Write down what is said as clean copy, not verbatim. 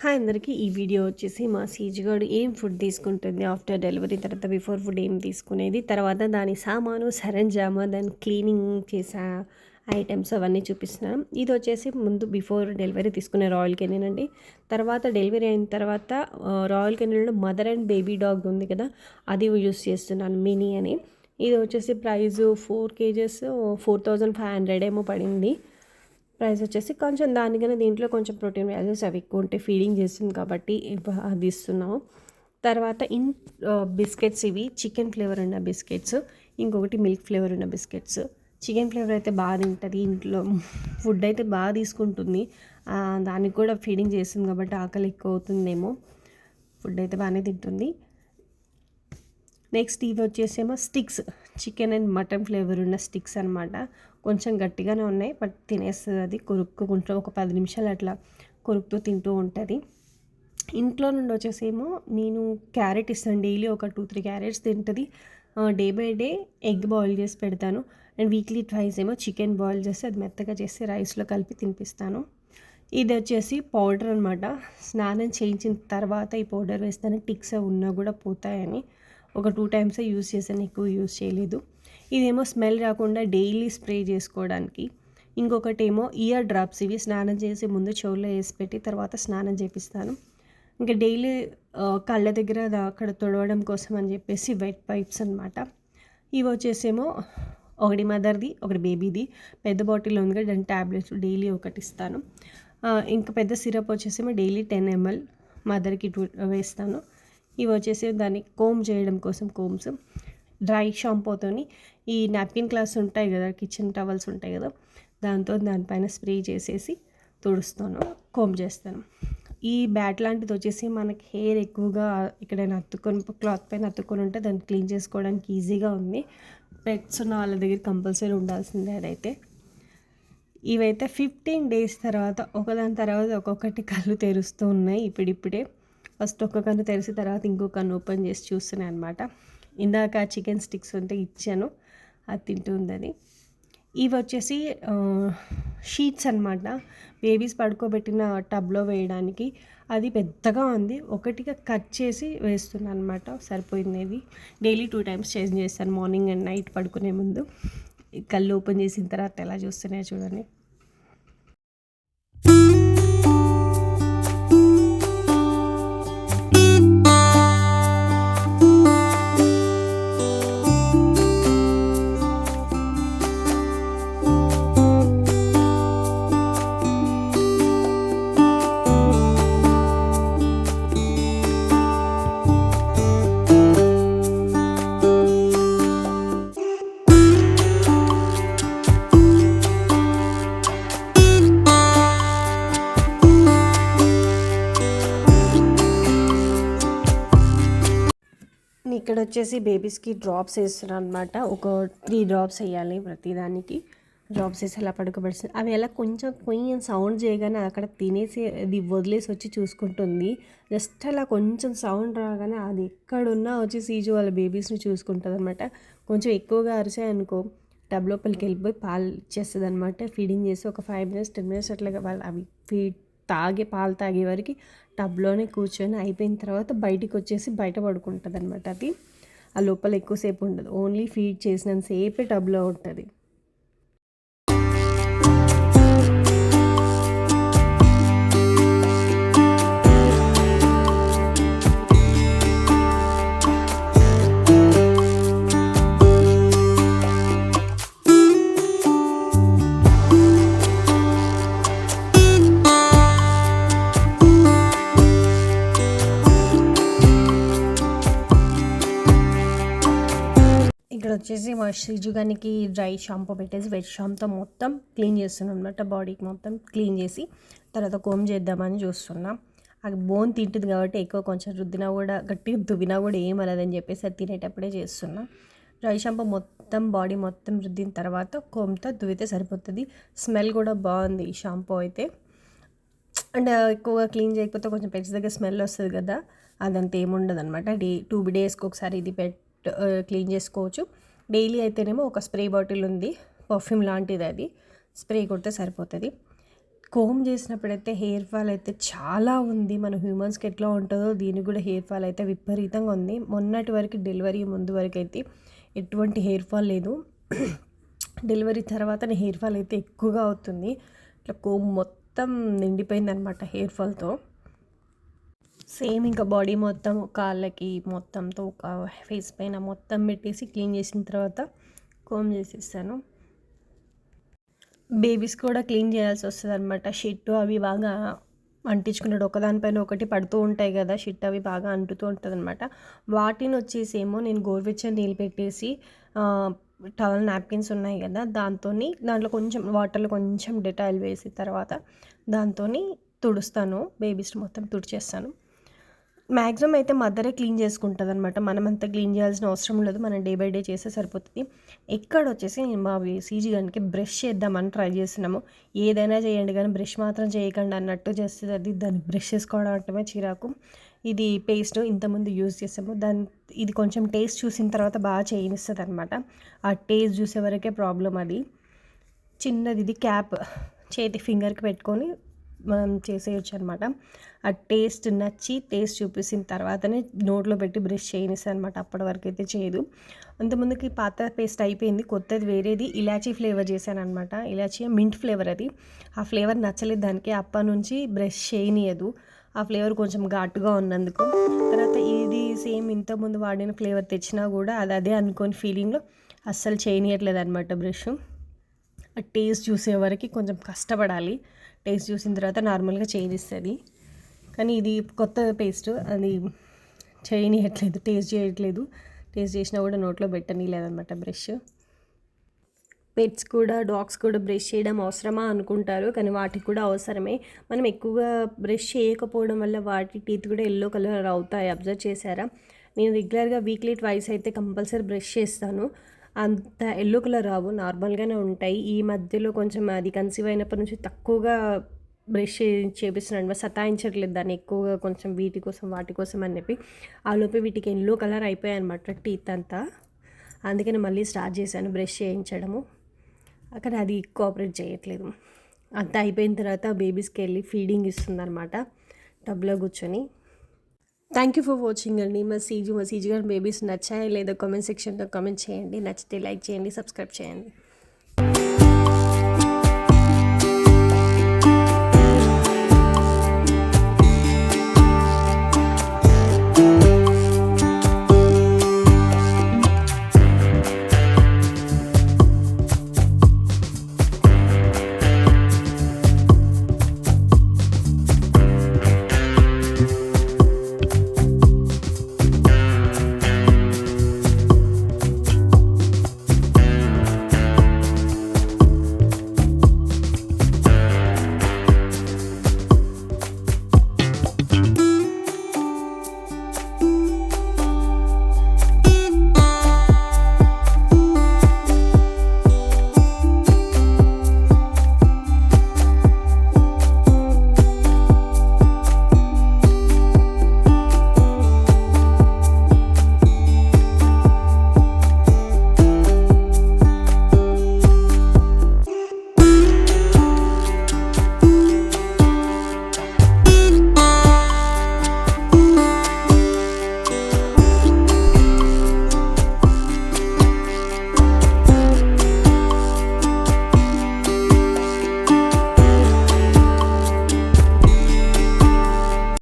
Hi అందరికీ. ఈ video వచ్చేసి మా సీజుగాడు ఏం ఫుడ్ తీసుకుంటుంది ఆఫ్టర్ డెలివరీ, తర్వాత బిఫోర్ ఫుడ్ ఏం తీసుకునేది, తర్వాత దాని సామాను సరంజామా, దాని క్లీనింగ్ చేసే ఐటమ్స్ అవన్నీ చూపిస్తున్నాను. ఇది వచ్చేసి ముందు బిఫోర్ డెలివరీ తీసుకునే రాయల్ కెనీన్ అండి. తర్వాత డెలివరీ అయిన తర్వాత రాయల్ కెనీన్లో మదర్ అండ్ బేబీ డాగ్ ఉంది కదా, అది యూస్ చేస్తున్నాను, మినీ అని. ఇది వచ్చేసి ప్రైస్ 4 కేజెస్ 4500 ఏమో పడింది. ప్రైస్ వచ్చేసి కొంచెం దానికన్నా దీంట్లో కొంచెం ప్రోటీన్ వాల్యూస్ అవి ఎక్కువ ఉంటాయి, ఫీడింగ్ చేస్తుంది కాబట్టి అది ఇస్తున్నాము. తర్వాత బిస్కెట్స్, ఇవి చికెన్ ఫ్లేవర్ ఉన్న బిస్కెట్స్, ఇంకొకటి మిల్క్ ఫ్లేవర్ ఉన్న బిస్కెట్స్. చికెన్ ఫ్లేవర్ అయితే బాగా తింటుంది, ఇంట్లో ఫుడ్ అయితే బాగా తీసుకుంటుంది, దానికి కూడా ఫీడింగ్ చేస్తుంది కాబట్టి ఆకలి ఎక్కువ అవుతుందేమో. ఫుడ్ అయితే బాగానే తింటుంది. నెక్స్ట్ ఇవి వచ్చేసేమో sticks, chicken and mutton flavour ఉన్న స్టిక్స్ అనమాట. కొంచెం గట్టిగానే ఉన్నాయి, బట్ తినేస్తుంది, అది కొరుక్కుంటూ ఒక 10 నిమిషాలు అట్లా కొరుకుతూ తింటూ ఉంటుంది. ఇంట్లో నుండి వచ్చేసేమో నేను క్యారెట్ ఇస్తాను, డైలీ ఒక 2-3 క్యారెట్స్ తింటుంది. Day by day egg boil చేసి పెడతాను, అండ్ వీక్లీ ట్వైస్ ఏమో చికెన్ బాయిల్ చేసి అది మెత్తగా చేసి రైస్లో కలిపి తినిపిస్తాను. ఇది వచ్చేసి పౌడర్ అనమాట. స్నానం చేయించిన తర్వాత ఈ పౌడర్ వేస్తాను, టిక్స్ ఉన్నా కూడా పోతాయని. ఒక 2 టైమ్సే యూస్ చేశాను, ఎక్కువ యూస్ చేయలేదు. ఇదేమో స్మెల్ రాకుండా డైలీ స్ప్రే చేసుకోవడానికి. ఇంకొకటి ఏమో ఇయర్ డ్రాప్స్, ఇవి స్నానం చేసి ముందు చెవుల్లో వేసి పెట్టి తర్వాత స్నానం చేపిస్తాను. ఇంకా డైలీ కళ్ళ దగ్గర అక్కడ తొడవడం కోసం అని చెప్పేసి వెట్ పైప్స్ అనమాట. ఇవి వచ్చేసేమో ఒకటి మదర్ది, ఒకటి బేబీది. పెద్ద బాటిల్ ఉంది కదా, దాని ట్యాబ్లెట్స్ డైలీ ఒకటి ఇస్తాను. ఇంకా పెద్ద సిరప్ వచ్చేసేమో డైలీ 10 ml మదర్కి వేస్తాను. ఇవి వచ్చేసి దాన్ని కోమ్ చేయడం కోసం కోమ్స్. డ్రై షాంపూతోని ఈ నాప్కిన్ క్లాత్స్ ఉంటాయి కదా, కిచెన్ టవల్స్ ఉంటాయి కదా, దానిపైన స్ప్రే చేసేసి తుడుస్తాను, కోమ్ చేస్తాను. ఈ బ్యాట్ లాంటిది వచ్చేసి మనకి హెయిర్ ఎక్కువగా ఎక్కడైనా అతుక్కొని క్లాత్ పైన అతుక్కొని ఉంటే దాన్ని క్లీన్ చేసుకోవడానికి ఈజీగా ఉంది. పెట్స్ ఉన్న వాళ్ళ దగ్గర కంపల్సరీ ఉండాల్సిందే అదైతే. ఇవైతే 15 days తర్వాత ఒకదాని తర్వాత ఒక్కొక్కటి కళ్ళు తెరుస్తూ ఉన్నాయి ఇప్పుడిప్పుడే. ఫస్ట్ ఒక కన్ను తెరిచి తర్వాత ఇంకో కన్ను ఓపెన్ చేసి చూస్తున్నాయి అనమాట. ఇందాక చికెన్ స్టిక్స్ ఉంటే ఇచ్చాను, అది తింటుందని. ఇవి వచ్చేసి షీట్స్ అనమాట, బేబీస్ పడుకోబెట్టిన టబ్లో వేయడానికి. అది పెద్దగా ఉంది, ఒకటిగా కట్ చేసి వేస్తున్నాను అనమాట, సరిపోయింది. డైలీ 2 times చేంజ్ చేస్తాను, మార్నింగ్ అండ్ నైట్ పడుకునే ముందు. కళ్ళు ఓపెన్ చేసిన తర్వాత ఎలా చూస్తున్నాయో చూడండి. ఇక్కడ వచ్చేసి బేబీస్కి డ్రాప్స్ వేస్తున్నాను అనమాట. ఒక 3 drops వేయాలి ప్రతిదానికి. డ్రాప్స్ వేసి అలా పడుకోబెడుతుంది. అవి ఎలా కొంచెం సౌండ్ చేయగానే అక్కడ తినేసి అది వదిలేసి వచ్చి చూసుకుంటుంది. జస్ట్ అలా కొంచెం సౌండ్ రాగానే అది ఎక్కడున్నా వచ్చి సీజు వాళ్ళ బేబీస్ని చూసుకుంటుంది అనమాట. కొంచెం ఎక్కువగా అరిచాయనుకో టబ్ లోపలికి వెళ్ళిపోయి పాలు ఇచ్చేస్తుంది అనమాట. ఫీడింగ్ చేసి ఒక 5 minutes 10 minutes అట్లాగా వాళ్ళు అవి పాలు తాగే వరకు టబ్లోనే కూర్చొని అయిపోయిన తర్వాత బయటికి వచ్చేసి బయట పడుకుంటుంది అనమాట. అది ఆ లోపల ఎక్కువసేపు ఉండదు, ఓన్లీ ఫీడ్ చేసినంతసేపే టబ్లో ఉంటుంది. ఇక్కడ వచ్చేసి మా శ్రీజుగానికి డ్రై షాంపూ పెట్టేసి వెట్ షాంపుతో మొత్తం క్లీన్ చేస్తున్నాం అనమాట. బాడీకి మొత్తం క్లీన్ చేసి తర్వాత కోమ్ చేద్దామని చూస్తున్నాం. అది బోన్ తింటుంది కాబట్టి ఎక్కువ కొంచెం రుద్దినా కూడా, గట్టిగా దువ్వినా కూడా ఏమలేదని చెప్పేసి అది తినేటప్పుడే చేస్తున్నాం. డ్రై షాంపూ మొత్తం బాడీ మొత్తం రుద్దిన తర్వాత కోమ్తో దువ్వితే సరిపోతుంది. స్మెల్ కూడా బాగుంది ఈ షాంపూ అయితే. అండ్ ఎక్కువగా క్లీన్ చేయకపోతే కొంచెం పెట్స్ దగ్గర స్మెల్ వస్తుంది కదా, అదంతా ఏముండదు అనమాట. 2 daysకి ఒకసారి ఇది క్లీన్ చేసుకోవచ్చు. డైలీ అయితేనేమో ఒక స్ప్రే బాటిల్ ఉంది, పర్ఫ్యూమ్ లాంటిది, అది స్ప్రే కొడితే సరిపోతుంది. కోమ్ చేసినప్పుడైతే హెయిర్ ఫాల్ అయితే చాలా ఉంది. మన హ్యూమన్స్‌కి ఎట్లా ఉంటదో దీనికి కూడా హెయిర్ ఫాల్ అయితే విపరీతంగా ఉంది. మొన్నటి వరకు డెలివరీ ముందు వరకైతే ఎటువంటి హెయిర్ ఫాల్ లేదు. డెలివరీ తర్వాతనే హెయిర్ ఫాల్ అయితే ఎక్కువగా అవుతుంది. ఇట్లా కోమ్ మొత్తం నిండిపోయిందనమాట హెయిర్ ఫాల్‌తో. సేమ్ ఇంకా బాడీ మొత్తం కాళ్ళకి మొత్తంతో ఒక ఫేస్ పైన మొత్తం పెట్టేసి క్లీన్ చేసిన తర్వాత కోమ్ చేసేస్తాను. బేబీస్ కూడా క్లీన్ చేయాల్సి వస్తుందనమాట. షిట్ అవి బాగా అంటించుకున్నాడు ఒకదానిపైన ఒకటి పడుతూ ఉంటాయి కదా, షిట్ అవి బాగా అంటుతూ ఉంటుందన్నమాట. వాటిని వచ్చేసేమో నేను గోరువెచ్చని నీళ్ళు పెట్టేసి టవల్ నాప్కిన్స్ ఉన్నాయి కదా, దాంట్లో కొంచెం వాటర్లో కొంచెం డెటాయిల్ వేసి తర్వాత దాంతో తుడుస్తాను. బేబీస్ మొత్తం తుడిచేస్తాను. మ్యాక్సిమం అయితే మదరే క్లీన్ చేసుకుంటుంది అనమాట. మనమంతా క్లీన్ చేయాల్సిన అవసరం లేదు. మనం డే బై డే చేస్తే సరిపోతుంది. ఎక్కడ వచ్చేసి నేను మా సీజీ గన్కి బ్రష్ చేద్దామని ట్రై చేస్తున్నాము. ఏదైనా చేయండి కానీ బ్రష్ మాత్రం చేయకండి అన్నట్టు చేస్తుంది. అది దాన్ని బ్రష్ చేసుకోవడం అంటే చిరాకు. ఇది పేస్ట్ ఇంతకుముందు యూజ్ చేసాము. ఇది కొంచెం టేస్ట్ చూసిన తర్వాత బాగా చేయనిస్తుంది అనమాట. ఆ టేస్ట్ చూసే వరకే ప్రాబ్లం. అది చిన్నది, ఇది క్యాప్ చేతి ఫింగర్కి పెట్టుకొని మనం చేసేయచ్చు అనమాట. ఆ టేస్ట్ నచ్చి టేస్ట్ చూపించిన తర్వాతనే నోట్లో పెట్టి బ్రష్ చేయనిస్తాను అనమాట. అప్పటి వరకు అయితే చేయదు. అంతకుముందుకి పాత పేస్ట్ అయిపోయింది, కొత్తది వేరేది ఇలాచీ ఫ్లేవర్ చేశాను అనమాట. ఇలాచీ మింట్ ఫ్లేవర్ అది. ఆ ఫ్లేవర్ నచ్చలేదు దానికి. అప్పటి నుంచి బ్రష్ చేయనియదు. ఆ ఫ్లేవర్ కొంచెం ఘాటుగా ఉన్నందుకు. తర్వాత ఇది సేమ్ ఇంతకుముందు వాడిన ఫ్లేవర్ తెచ్చినా కూడా అది అదే అనుకోని ఫీలింగ్లో అస్సలు చేయనియట్లేదు అనమాట బ్రష్. ఆ టేస్ట్ చూసే వరకు కొంచెం కష్టపడాలి. టేస్ట్ చూసిన తర్వాత నార్మల్గా చేయనిస్తుంది. కానీ ఇది కొత్త పేస్ట్, అది చేయనియట్లేదు, టేస్ట్ చేయట్లేదు. టేస్ట్ చేసినా కూడా నోట్లో పెట్టనీయలేదన్నమాట బ్రష్. పెట్స్ కూడా, డాగ్స్ కూడా బ్రష్ చేయడం అవసరమా అనుకుంటారు, కానీ వాటికి కూడా అవసరమే. మనం ఎక్కువగా బ్రష్ చేయకపోవడం వల్ల వాటి టీత్ కూడా ఎల్లో కలర్ అవుతాయి. అబ్జర్వ్ చేశారా? నేను రెగ్యులర్గా వీక్లీ ట్వైస్ అయితే కంపల్సరీ బ్రష్ చేస్తాను. అంత ఎల్లో కలర్ రావు, నార్మల్గానే ఉంటాయి. ఈ మధ్యలో కొంచెం అది కన్సీవ్ అయినప్పటి నుంచి తక్కువగా బ్రష్ చేపిస్తున్నాను. సతాయించట్లేదు దాన్ని ఎక్కువగా, కొంచెం వీటి కోసం వాటి కోసం అని చెప్పి. ఆలోపే వీటికి ఎల్లో కలర్ అయిపోయాయి అనమాట టీత్ అంతా. అందుకని మళ్ళీ స్టార్ట్ చేశాను బ్రష్ చేయించడము. అక్కడ అది కోఆపరేట్ చేయట్లేదు. అంతా అయిపోయిన తర్వాత బేబీస్కి వెళ్ళి ఫీడింగ్ ఇస్తుంది అనమాట టబ్లో కూర్చొని. థ్యాంక్ యూ ఫర్ వాచింగ్ అండి. మా సీజీ గారి బేబీస్ నచ్చాయా లేదా కామెంట్ సెక్షన్లో కామెంట్ చేయండి. నచ్చితే లైక్ చేయండి, సబ్స్క్రైబ్ చేయండి.